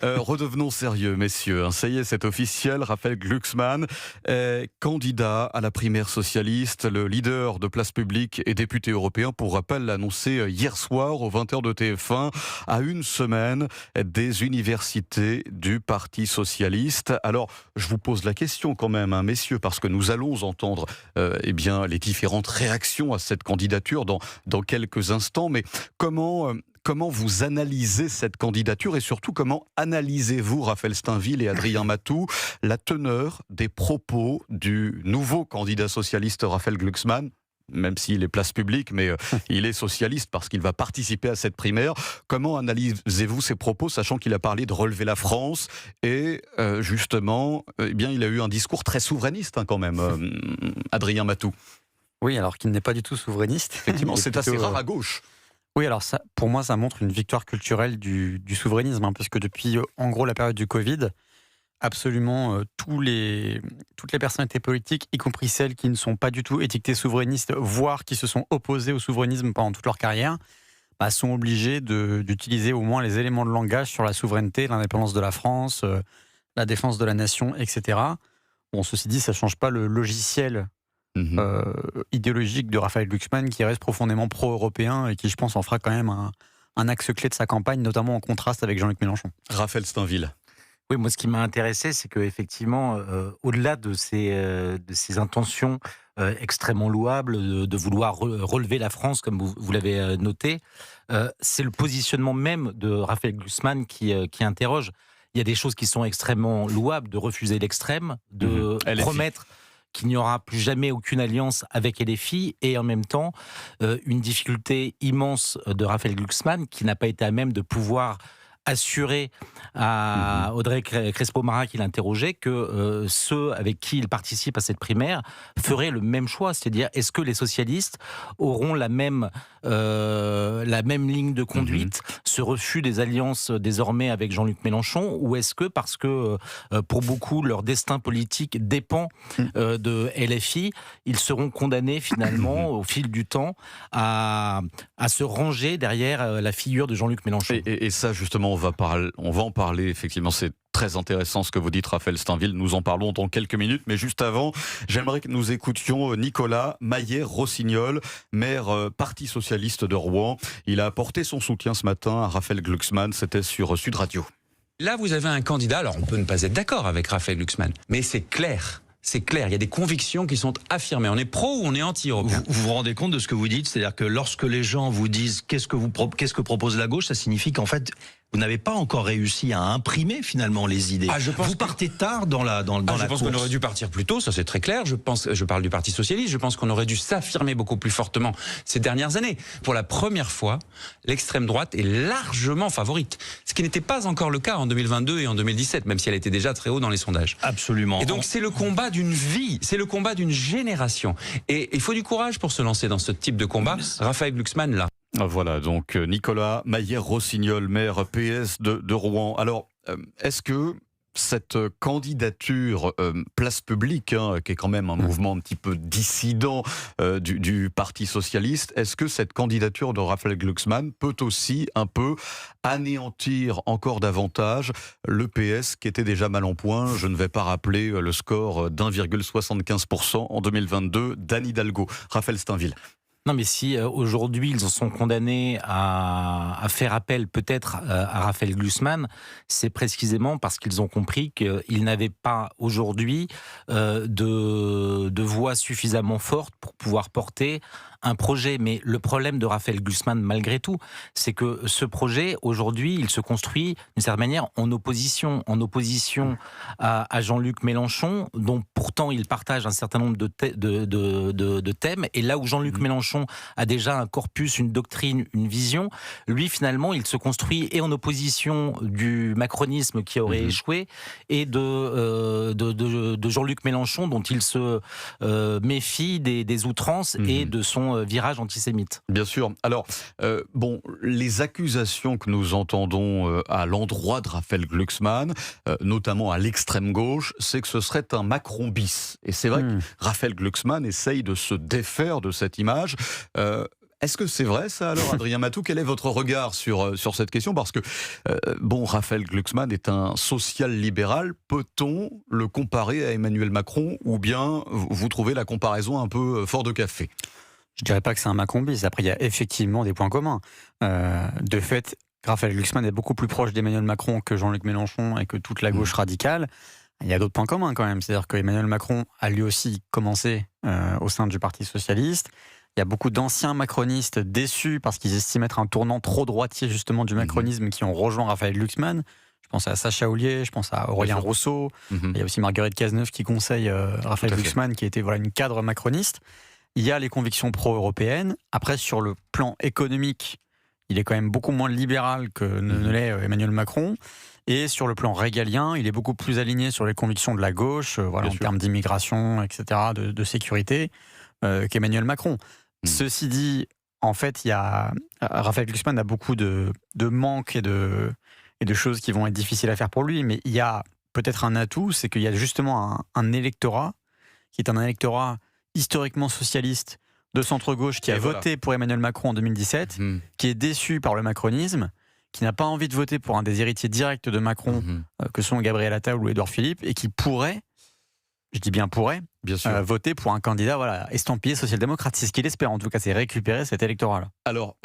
Redevenons sérieux, messieurs. Ça y est, c'est officiel. Raphaël Glucksmann est candidat à la primaire socialiste. Le leader de Place Publique et député européen, pour rappel, l'a annoncé hier soir aux 20h de TF1, à une semaine des universités du Parti socialiste. Alors, je vous pose la question quand même, hein, messieurs, parce que nous allons entendre les différentes réactions à cette candidature dans quelques instants. Mais comment vous analysez cette candidature et surtout comment analysez-vous, Raphaël Steinville et Adrien Matou, la teneur des propos du nouveau candidat socialiste Raphaël Glucksmann, même s'il est Place Publique, mais il est socialiste parce qu'il va participer à cette primaire. Comment analysez-vous ces propos, sachant qu'il a parlé de relever la France et justement, il a eu un discours très souverainiste quand même, Adrien Matou. Oui, alors qu'il n'est pas du tout souverainiste. Effectivement, c'est assez rare à gauche. Oui, alors ça, pour moi, ça montre une victoire culturelle du souverainisme, parce que depuis, en gros, la période du Covid, absolument toutes les personnalités politiques, y compris celles qui ne sont pas du tout étiquetées souverainistes, voire qui se sont opposées au souverainisme pendant toute leur carrière, sont obligées d'utiliser au moins les éléments de langage sur la souveraineté, l'indépendance de la France, la défense de la nation, etc. Bon, ceci dit, ça ne change pas le logiciel idéologique de Raphaël Glucksmann, qui reste profondément pro-européen et qui, je pense, en fera quand même un axe clé de sa campagne, notamment en contraste avec Jean-Luc Mélenchon. Raphaël Steinville. Oui, moi, ce qui m'a intéressé, c'est qu'effectivement, au-delà de ces intentions extrêmement louables de vouloir relever la France, comme vous l'avez noté, c'est le positionnement même de Raphaël Glucksmann qui interroge. Il y a des choses qui sont extrêmement louables, de refuser l'extrême, de promettre qu'il n'y aura plus jamais aucune alliance avec LFI, et en même temps, une difficulté immense de Raphaël Glucksmann, qui n'a pas été à même de pouvoir assurer à Audrey Crespo-Mara, qui l'interrogeait, que ceux avec qui il participe à cette primaire feraient le même choix. C'est-à-dire, est-ce que les socialistes auront la même ligne de conduite, ce refus des alliances désormais avec Jean-Luc Mélenchon, ou est-ce que, parce que pour beaucoup, leur destin politique dépend de LFI, ils seront condamnés finalement, au fil du temps, à se ranger derrière la figure de Jean-Luc Mélenchon. Et ça, justement, on va en parler, effectivement, c'est très intéressant ce que vous dites, Raphaël Steinville, nous en parlons dans quelques minutes, mais juste avant, j'aimerais que nous écoutions Nicolas Mayer-Rossignol, maire Parti Socialiste de Rouen. Il a apporté son soutien ce matin à Raphaël Glucksmann, c'était sur Sud Radio. Là, vous avez un candidat, alors on peut ne pas être d'accord avec Raphaël Glucksmann, mais c'est clair. C'est clair, il y a des convictions qui sont affirmées. On est pro ou on est anti-européen. Vous vous rendez compte de ce que vous dites? C'est-à-dire que lorsque les gens vous disent qu'est-ce que propose la gauche, ça signifie qu'en fait, vous n'avez pas encore réussi à imprimer finalement les idées. Vous partez tard dans la course. Je pense qu'on aurait dû partir plus tôt, ça c'est très clair. Je parle du Parti Socialiste, je pense qu'on aurait dû s'affirmer beaucoup plus fortement ces dernières années. Pour la première fois, l'extrême droite est largement favorite. Ce qui n'était pas encore le cas en 2022 et en 2017, même si elle était déjà très haut dans les sondages. Absolument. Et donc c'est le combat d'une vie, c'est le combat d'une génération. Et il faut du courage pour se lancer dans ce type de combat. Raphaël Glucksmann, là. Voilà, donc Nicolas Mayer-Rossignol, maire PS de Rouen. Alors, est-ce que cette candidature Place Publique, qui est quand même un mouvement un petit peu dissident du Parti Socialiste, est-ce que cette candidature de Raphaël Glucksmann peut aussi un peu anéantir encore davantage le PS qui était déjà mal en point? Je ne vais pas rappeler le score d'1,75% en 2022 d'Anne Hidalgo. Raphaël Steinville. Non, mais si aujourd'hui ils en sont condamnés à faire appel peut-être à Raphaël Glucksmann, c'est précisément parce qu'ils ont compris qu'ils n'avaient pas aujourd'hui de voix suffisamment forte pour pouvoir porter un projet. Mais le problème de Raphaël Glucksmann, malgré tout, c'est que ce projet, aujourd'hui, il se construit d'une certaine manière en opposition à Jean-Luc Mélenchon, dont pourtant il partage un certain nombre de thèmes. Et là où Jean-Luc Mélenchon a déjà un corpus, une doctrine, une vision, lui, finalement, il se construit et en opposition du macronisme qui aurait échoué et de Jean-Luc Mélenchon, dont il se méfie des outrances et de son virage antisémite. Bien sûr. Alors, les accusations que nous entendons à l'endroit de Raphaël Glucksmann, notamment à l'extrême gauche, c'est que ce serait un Macron bis. Et c'est vrai que Raphaël Glucksmann essaye de se défaire de cette image. Est-ce que c'est vrai ça alors, Adrien Matou? Quel est votre regard sur cette question? Parce que, Raphaël Glucksmann est un social-libéral. Peut-on le comparer à Emmanuel Macron, ou bien vous trouvez la comparaison un peu fort de café? Je dirais pas que c'est un Macron bis. Après, il y a effectivement des points communs. De fait, Raphaël Glucksmann est beaucoup plus proche d'Emmanuel Macron que Jean-Luc Mélenchon et que toute la gauche radicale. Il y a d'autres points communs quand même. C'est-à-dire qu'Emmanuel Macron a lui aussi commencé au sein du Parti socialiste. Il y a beaucoup d'anciens macronistes déçus parce qu'ils estiment être un tournant trop droitier justement du macronisme qui ont rejoint Raphaël Glucksmann. Je pense à Sacha Houlié, je pense à Aurélien Rousseau. Il y a aussi Marguerite Cazeneuve qui conseille Raphaël Glucksmann, qui était une cadre macroniste. Il y a les convictions pro-européennes. Après, sur le plan économique, il est quand même beaucoup moins libéral que ne l'est Emmanuel Macron. Et sur le plan régalien, il est beaucoup plus aligné sur les convictions de la gauche, en termes d'immigration, etc., de sécurité, qu'Emmanuel Macron. Ceci dit, en fait, Raphaël Glucksmann a beaucoup de manques et de choses qui vont être difficiles à faire pour lui, mais il y a peut-être un atout, c'est qu'il y a justement un électorat qui est un électorat historiquement socialiste de centre-gauche qui a voté pour Emmanuel Macron en 2017, qui est déçu par le macronisme, qui n'a pas envie de voter pour un des héritiers directs de Macron, que sont Gabriel Attal ou Édouard Philippe, et qui pourrait, je dis bien pourrait, voter pour un candidat estampillé social-démocrate. C'est ce qu'il espère, en tout cas, c'est récupérer cet électorat-là. Alors,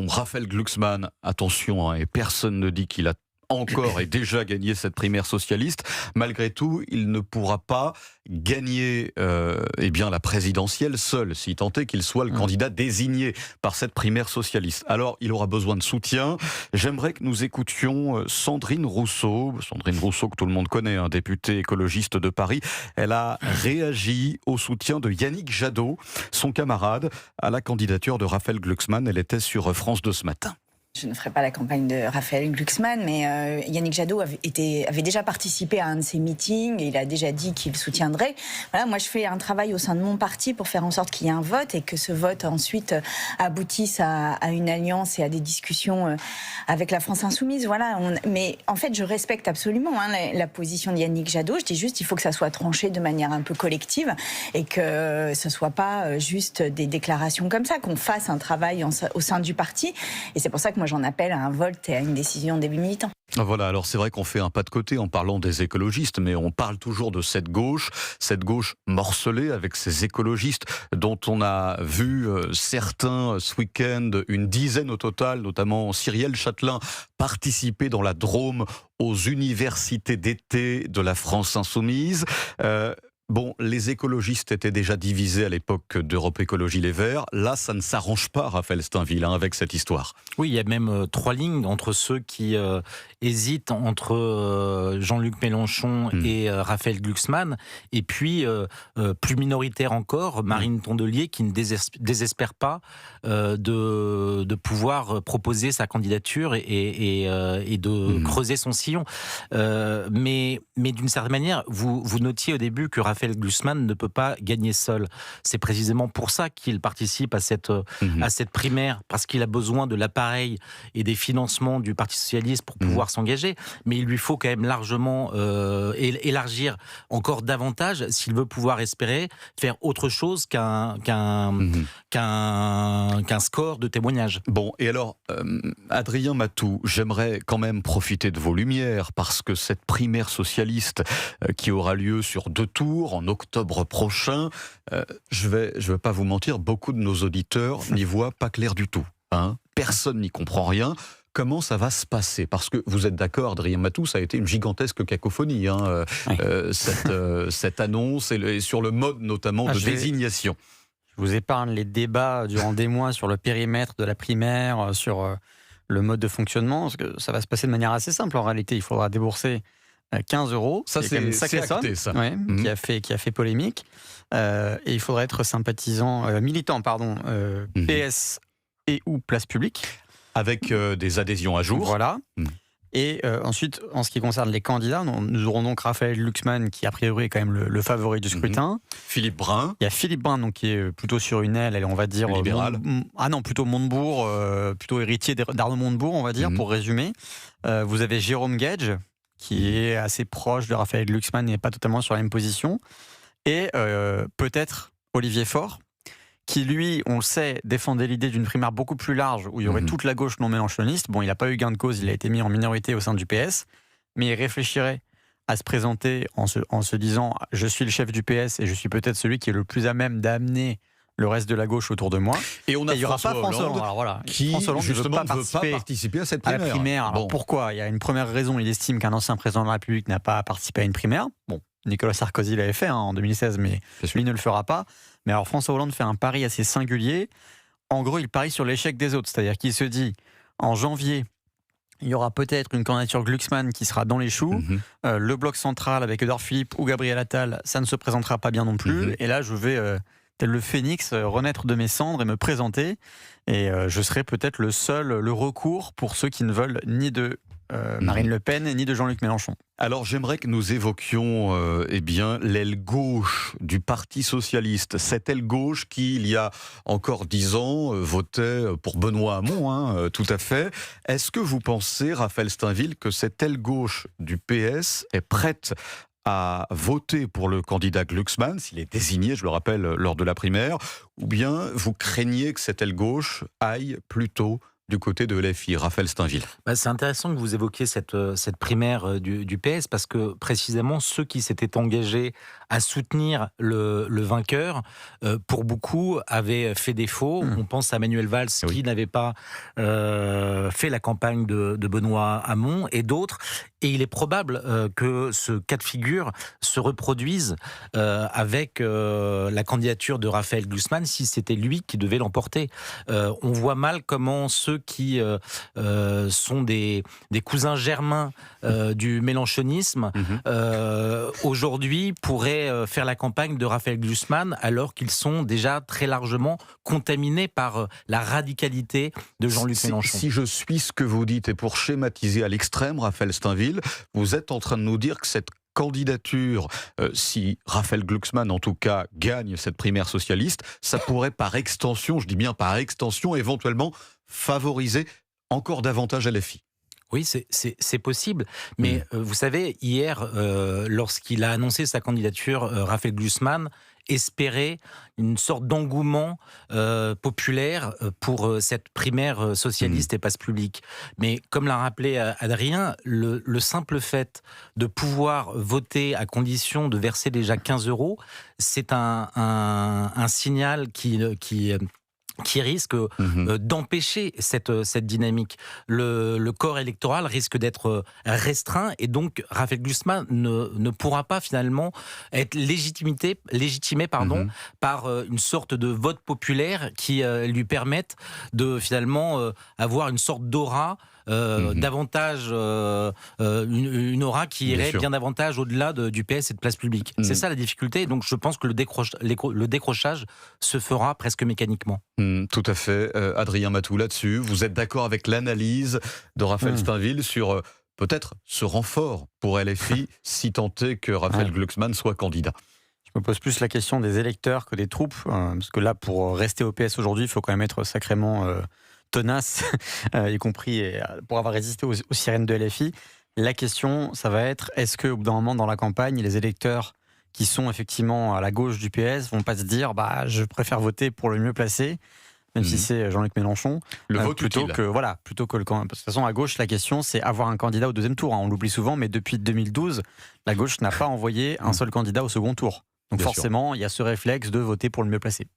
Raphaël Glucksmann, attention, et personne ne dit qu'il a encore et déjà gagné cette primaire socialiste. Malgré tout, il ne pourra pas gagner la présidentielle seul, si tant est qu'il soit le candidat désigné par cette primaire socialiste. Alors, il aura besoin de soutien. J'aimerais que nous écoutions Sandrine Rousseau que tout le monde connaît, députée écologiste de Paris. Elle a réagi au soutien de Yannick Jadot, son camarade, à la candidature de Raphaël Glucksmann. Elle était sur France 2 ce matin. Je ne ferai pas la campagne de Raphaël Glucksmann, mais Yannick Jadot avait déjà participé à un de ses meetings et il a déjà dit qu'il soutiendrait. Voilà, moi, je fais un travail au sein de mon parti pour faire en sorte qu'il y ait un vote et que ce vote ensuite aboutisse à une alliance et à des discussions avec la France Insoumise. Voilà, mais en fait, je respecte absolument la position de Yannick Jadot. Je dis juste qu'il faut que ça soit tranché de manière un peu collective et que ce ne soit pas juste des déclarations comme ça, qu'on fasse un travail au sein du parti. Et c'est pour ça que moi j'en appelle à un vote et à une décision des militants. Voilà, alors c'est vrai qu'on fait un pas de côté en parlant des écologistes, mais on parle toujours de cette gauche morcelée avec ces écologistes dont on a vu certains ce week-end, une dizaine au total, notamment Cyrielle Châtelain, participer dans la Drôme aux universités d'été de la France Insoumise. Les écologistes étaient déjà divisés à l'époque d'Europe Écologie Les Verts. Là, ça ne s'arrange pas, Raphaël Steinville, avec cette histoire. Oui, il y a même 3 lignes entre ceux qui hésitent entre Jean-Luc Mélenchon et Raphaël Glucksmann, et puis, plus minoritaire encore, Marine Tondelier, qui ne désespère pas de pouvoir proposer sa candidature et de creuser son sillon. Mais d'une certaine manière, vous notiez au début que Raphaël Glucksmann ne peut pas gagner seul. C'est précisément pour ça qu'il participe à cette primaire, parce qu'il a besoin de l'appareil et des financements du Parti socialiste pour pouvoir s'engager. Mais il lui faut quand même largement élargir encore davantage s'il veut pouvoir espérer faire autre chose qu'un score de témoignages. Bon, et alors, Adrien Matou, j'aimerais quand même profiter de vos lumières, parce que cette primaire socialiste qui aura lieu sur 2 tours, en octobre prochain, je vais pas vous mentir, beaucoup de nos auditeurs n'y voient pas clair du tout. Personne n'y comprend rien. Comment ça va se passer? Parce que vous êtes d'accord, Adrien Matou, ça a été une gigantesque cacophonie, cette annonce et sur le mode notamment de désignation. Je vous épargne les débats durant des mois sur le périmètre de la primaire, sur le mode de fonctionnement, parce que ça va se passer de manière assez simple en réalité. Il faudra débourser 15 €. Ça, c'est acté, ça. Qui a fait polémique. Et il faudrait être militant, PS et ou place publique. Avec des adhésions à jour. Voilà. Et ensuite, en ce qui concerne les candidats, nous aurons donc Raphaël Glucksmann, qui a priori est quand même le favori du scrutin. Philippe Brun. Il y a Philippe Brun, donc, qui est plutôt sur une aile, on va dire... libéral. Plutôt Montebourg, plutôt héritier d'Arnaud Montebourg, on va dire, pour résumer. Vous avez Jérôme Gage, qui est assez proche de Raphaël Glucksmann et pas totalement sur la même position. Et peut-être Olivier Faure, qui lui, on le sait, défendait l'idée d'une primaire beaucoup plus large, où il y aurait toute la gauche non mélenchoniste. Bon, il n'a pas eu gain de cause, il a été mis en minorité au sein du PS, mais il réfléchirait à se présenter en se disant « je suis le chef du PS et je suis peut-être celui qui est le plus à même d'amener le reste de la gauche autour de moi ». Et on a il n'y aura pas François François Hollande, alors voilà, qui François Hollande justement ne veut pas participer à cette à primaire. la primaire. Alors pourquoi ? Il y a une première raison, il estime qu'un ancien président de la République n'a pas participé à une primaire. Bon, Nicolas Sarkozy l'avait fait en 2016, mais lui ne le fera pas. Mais alors François Hollande fait un pari assez singulier. En gros, il parie sur l'échec des autres. C'est-à-dire qu'il se dit, en janvier, il y aura peut-être une candidature Glucksmann qui sera dans les choux. Le bloc central avec Édouard Philippe ou Gabriel Attal, ça ne se présentera pas bien non plus. Et là, je vais, tel le phénix, renaître de mes cendres et me présenter. Et je serai peut-être le recours pour ceux qui ne veulent ni de Marine Le Pen ni de Jean-Luc Mélenchon. Alors j'aimerais que nous évoquions l'aile gauche du Parti socialiste, cette aile gauche qui, il y a encore 10 ans, votait pour Benoît Hamon, tout à fait. Est-ce que vous pensez, Raphaël Steinville, que cette aile gauche du PS est prête à voter pour le candidat Glucksmann, s'il est désigné, je le rappelle, lors de la primaire, ou bien vous craignez que cette aile gauche aille plutôt du côté de LFI, Raphaël Steinville? C'est intéressant que vous évoquiez cette primaire du PS, parce que précisément ceux qui s'étaient engagés à soutenir le vainqueur, pour beaucoup, avaient fait défaut. On pense à Manuel Valls qui n'avait pas fait la campagne de Benoît Hamon et d'autres. Et il est probable que ce cas de figure se reproduise avec la candidature de Raphaël Glucksmann, si c'était lui qui devait l'emporter. On voit mal comment ceux qui sont des cousins germains du mélenchonisme aujourd'hui pourraient faire la campagne de Raphaël Glucksmann alors qu'ils sont déjà très largement contaminés par la radicalité de Jean-Luc Mélenchon. Si je suis ce que vous dites, et pour schématiser à l'extrême, Raphaël Steinville, vous êtes en train de nous dire que cette candidature, si Raphaël Glucksmann en tout cas gagne cette primaire socialiste, ça pourrait par extension, je dis bien par extension, éventuellement favoriser encore davantage LFI. Oui, c'est possible. Mais vous savez, hier, lorsqu'il a annoncé sa candidature, Raphaël Glucksmann espérait une sorte d'engouement populaire pour cette primaire socialiste et place publique. Mais comme l'a rappelé Adrien, le simple fait de pouvoir voter à condition de verser déjà 15 €, c'est un signal qui risque d'empêcher cette dynamique. Le corps électoral risque d'être restreint et donc Raphaël Glucksmann ne pourra pas finalement être légitimé par une sorte de vote populaire qui lui permette de finalement avoir une sorte d'aura davantage une aura qui irait bien davantage au-delà du PS et de place publique. C'est ça la difficulté, donc je pense que le décrochage se fera presque mécaniquement. Tout à fait. Adrien Matou, là-dessus, vous êtes d'accord avec l'analyse de Raphaël Steinville sur peut-être ce renfort pour LFI si tant est que Raphaël Glucksmann soit candidat? Je me pose plus la question des électeurs que des troupes, parce que là, pour rester au PS aujourd'hui, il faut quand même être sacrément tenace, y compris pour avoir résisté aux sirènes de LFI. La question, ça va être, est-ce qu'au bout d'un moment dans la campagne, les électeurs qui sont effectivement à la gauche du PS vont pas se dire je préfère voter pour le mieux placé, même si c'est Jean-Luc Mélenchon, plutôt que le camp. De toute façon, à gauche, la question, c'est avoir un candidat au deuxième tour. On l'oublie souvent, mais depuis 2012, la gauche n'a pas envoyé un seul candidat au second tour. Donc forcément, il y a ce réflexe de voter pour le mieux placé.